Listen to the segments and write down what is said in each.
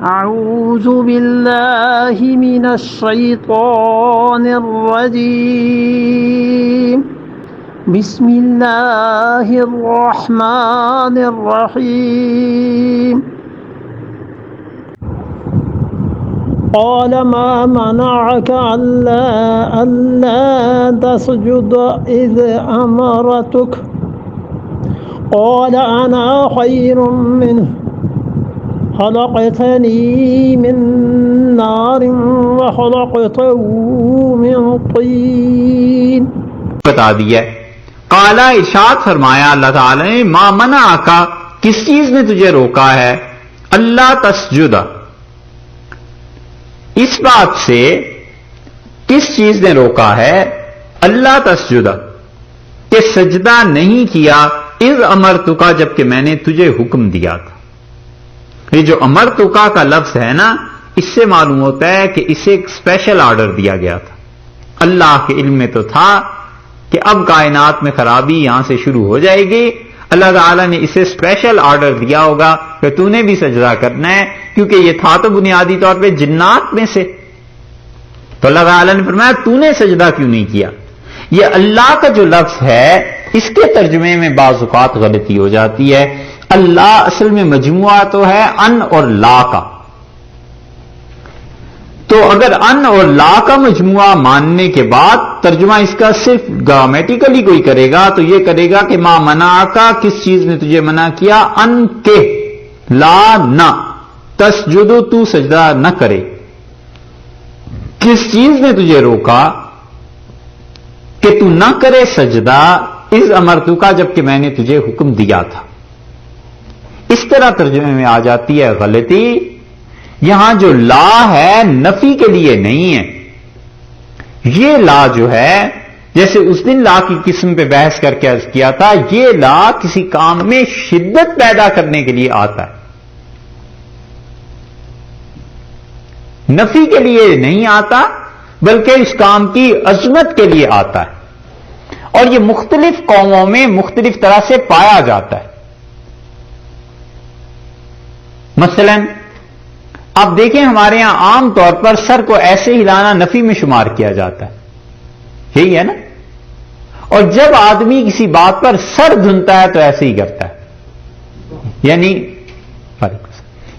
أعوذ بالله من الشيطان الرجيم بسم الله الرحمن الرحيم قال ما منعك ألا تسجد إذ أمرتك قال أنا خير منه خلقتني من نار وخلقته من طين بتا دیا قالا ارشاد فرمایا اللہ تعالی نے ما منعک کس چیز نے تجھے روکا ہے اللہ تسجد اس بات سے کس چیز نے روکا ہے اللہ تسجد کہ سجدہ نہیں کیا اذ امرتک جبکہ میں نے تجھے حکم دیا تھا. یہ جو امرتک کا لفظ ہے نا اس سے معلوم ہوتا ہے کہ اسے ایک اسپیشل آرڈر دیا گیا تھا. اللہ کے علم میں تو تھا کہ اب کائنات میں خرابی یہاں سے شروع ہو جائے گی. اللہ تعالیٰ نے اسے اسپیشل آرڈر دیا ہوگا کہ تو نے بھی سجدہ کرنا ہے کیونکہ یہ تھا تو بنیادی طور پہ جنات میں سے. تو اللہ تعالیٰ نے فرمایا تو نے سجدہ کیوں نہیں کیا. یہ اللہ کا جو لفظ ہے اس کے ترجمے میں بعض اوقات غلطی ہو جاتی ہے. اللہ اصل میں مجموعہ تو ہے ان اور لا کا. تو اگر ان اور لا کا مجموعہ ماننے کے بعد ترجمہ اس کا صرف گرامیٹیکلی کوئی کرے گا تو یہ کرے گا کہ ما منعک کس چیز نے تجھے منع کیا ان کے لا نہ تسجد تو سجدہ نہ کرے. کس چیز نے تجھے روکا کہ تو نہ کرے سجدہ اذ امرتک جبکہ میں نے تجھے حکم دیا تھا. اس طرح ترجمے میں آ جاتی ہے غلطی. یہاں جو لا ہے نفی کے لیے نہیں ہے. یہ لا جو ہے جیسے اس دن لا کی قسم پہ بحث کر کے عرض کیا تھا یہ لا کسی کام میں شدت پیدا کرنے کے لیے آتا ہے نفی کے لیے نہیں آتا بلکہ اس کام کی عظمت کے لیے آتا ہے. اور یہ مختلف قوموں میں مختلف طرح سے پایا جاتا ہے. مثلا آپ دیکھیں ہمارے ہاں عام طور پر سر کو ایسے ہلانا نفی میں شمار کیا جاتا ہے. یہی ہے نا. اور جب آدمی کسی بات پر سر دھنتا ہے تو ایسے ہی کرتا ہے.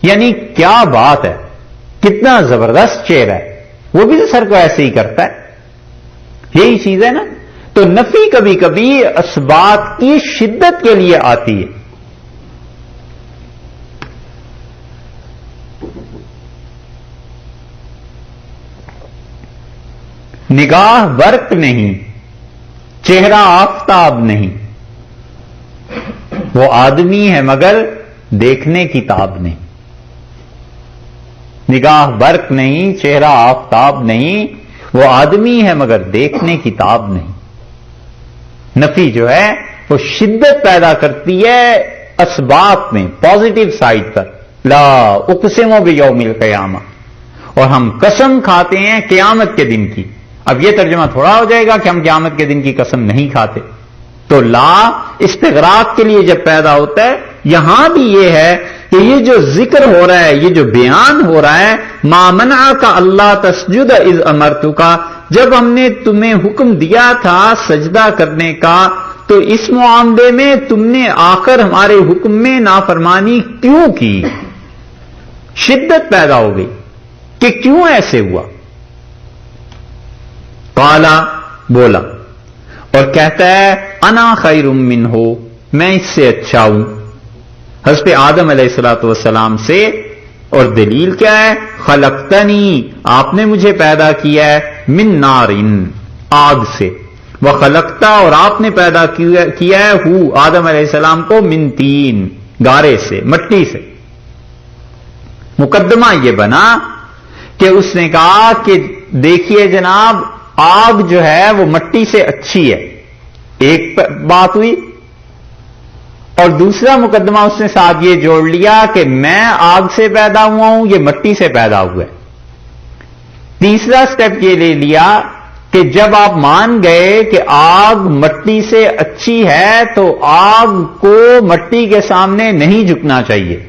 یعنی کیا بات ہے کتنا زبردست چہرہ ہے وہ بھی تو سر کو ایسے ہی کرتا ہے. یہی چیز ہے نا. تو نفی کبھی کبھی اسباب کی شدت کے لیے آتی ہے. نگاہ برق نہیں چہرہ آفتاب نہیں وہ آدمی ہے مگر دیکھنے کی تاب نہیں. نگاہ برق نہیں چہرہ آفتاب نہیں وہ آدمی ہے مگر دیکھنے کی تاب نہیں. نفی جو ہے وہ شدت پیدا کرتی ہے اسباب میں پازیٹو سائڈ پر. لا اقسم بیوم القیامہ اور ہم قسم کھاتے ہیں قیامت کے دن کی. اب یہ ترجمہ تھوڑا ہو جائے گا کہ ہم قیامت کے دن کی قسم نہیں کھاتے. تو لا استغراق کے لیے جب پیدا ہوتا ہے یہاں بھی یہ ہے کہ یہ جو ذکر ہو رہا ہے یہ جو بیان ہو رہا ہے ما منعک اللہ تسجد اذ امرتک جب ہم نے تمہیں حکم دیا تھا سجدہ کرنے کا تو اس معاملے میں تم نے آخر ہمارے حکم میں نافرمانی کیوں کی. شدت پیدا ہو گئی کہ کیوں ایسے ہوا. قالا بولا اور کہتا ہے انا خیر منہ میں اس سے اچھا ہوں. حضرت آدم علیہ الصلوۃ والسلام سے. اور دلیل کیا ہے خلقتنی آپ نے مجھے پیدا کیا ہے من نار آگ سے وخلقتا اور آپ نے پیدا کیا ہے ہو آدم علیہ السلام کو من تین گارے سے مٹی سے. مقدمہ یہ بنا کہ اس نے کہا کہ دیکھیے جناب آگ جو ہے وہ مٹی سے اچھی ہے. ایک بات ہوئی. اور دوسرا مقدمہ اس نے ساتھ یہ جوڑ لیا کہ میں آگ سے پیدا ہوا ہوں یہ مٹی سے پیدا ہوا ہے. تیسرا سٹیپ یہ لے لیا کہ جب آپ مان گئے کہ آگ مٹی سے اچھی ہے تو آگ کو مٹی کے سامنے نہیں جھکنا چاہیے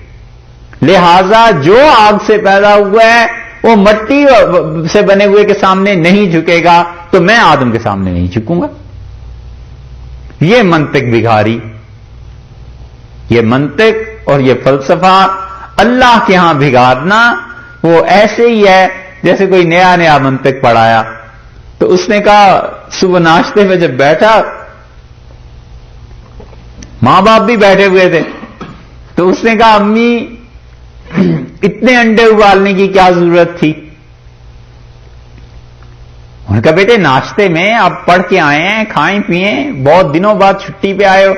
لہذا جو آگ سے پیدا ہوا ہے وہ مٹی سے بنے ہوئے کے سامنے نہیں جھکے گا، تو میں آدم کے سامنے نہیں جھکوں گا۔ یہ منطق بگھاری، یہ منطق اور یہ فلسفہ اللہ کے ہاں بگاڑنا وہ ایسے ہی ہے جیسے کوئی نیا نیا منطق پڑھایا تو اس نے کہا، صبح ناشتے پہ جب بیٹھا، ماں باپ بھی بیٹھے ہوئے تھے، تو اس نے کہا امی اتنے انڈے ابالنے کی کیا ضرورت تھی؟ ان کا بیٹے ناشتے میں آپ پڑھ کے آئے ہیں، کھائیں پیئیں، بہت دنوں بعد چھٹی پہ آئے ہو۔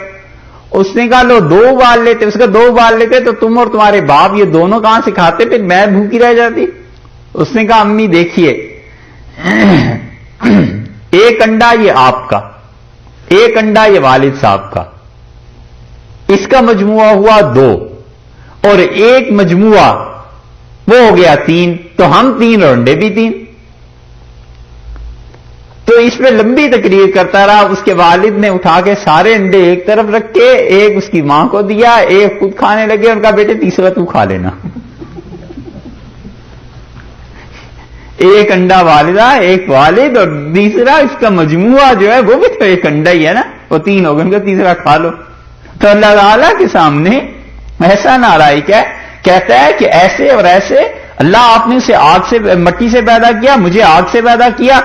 اس نے کہا لو 2 ابال لیتے، اس کا 2 ابال لیتے تو تم اور تمہارے باپ یہ دونوں کہاں سے کھاتے، پھر میں بھوکی رہ جاتی۔ اس نے کہا امی دیکھیے، 1 انڈا یہ آپ کا، 1 انڈا یہ والد صاحب کا، اس کا مجموعہ ہوا 2 اور 1 مجموعہ وہ ہو گیا 3، تو ہم 3 اور انڈے بھی 3۔ تو اس پہ لمبی تقریر کرتا رہا۔ اس کے والد نے اٹھا کے سارے انڈے ایک طرف رکھ کے 1 اس کی ماں کو دیا، 1 خود کھانے لگے، ان کا بیٹے تیسرا تو کھا لینا۔ 1 انڈا والدہ، 1 والد، اور تیسرا اس کا مجموعہ جو ہے وہ بھی تو 1 انڈا ہی ہے نا، وہ 3 ہو گئے، ان کا تیسرا کھا لو۔ تو اللہ تعالیٰ کے سامنے ایسا نالائق ہے، کہتا ہے کہ ایسے اور ایسے اللہ آپ نے اسے آگ سے، مٹی سے پیدا کیا، مجھے آگ سے پیدا کیا۔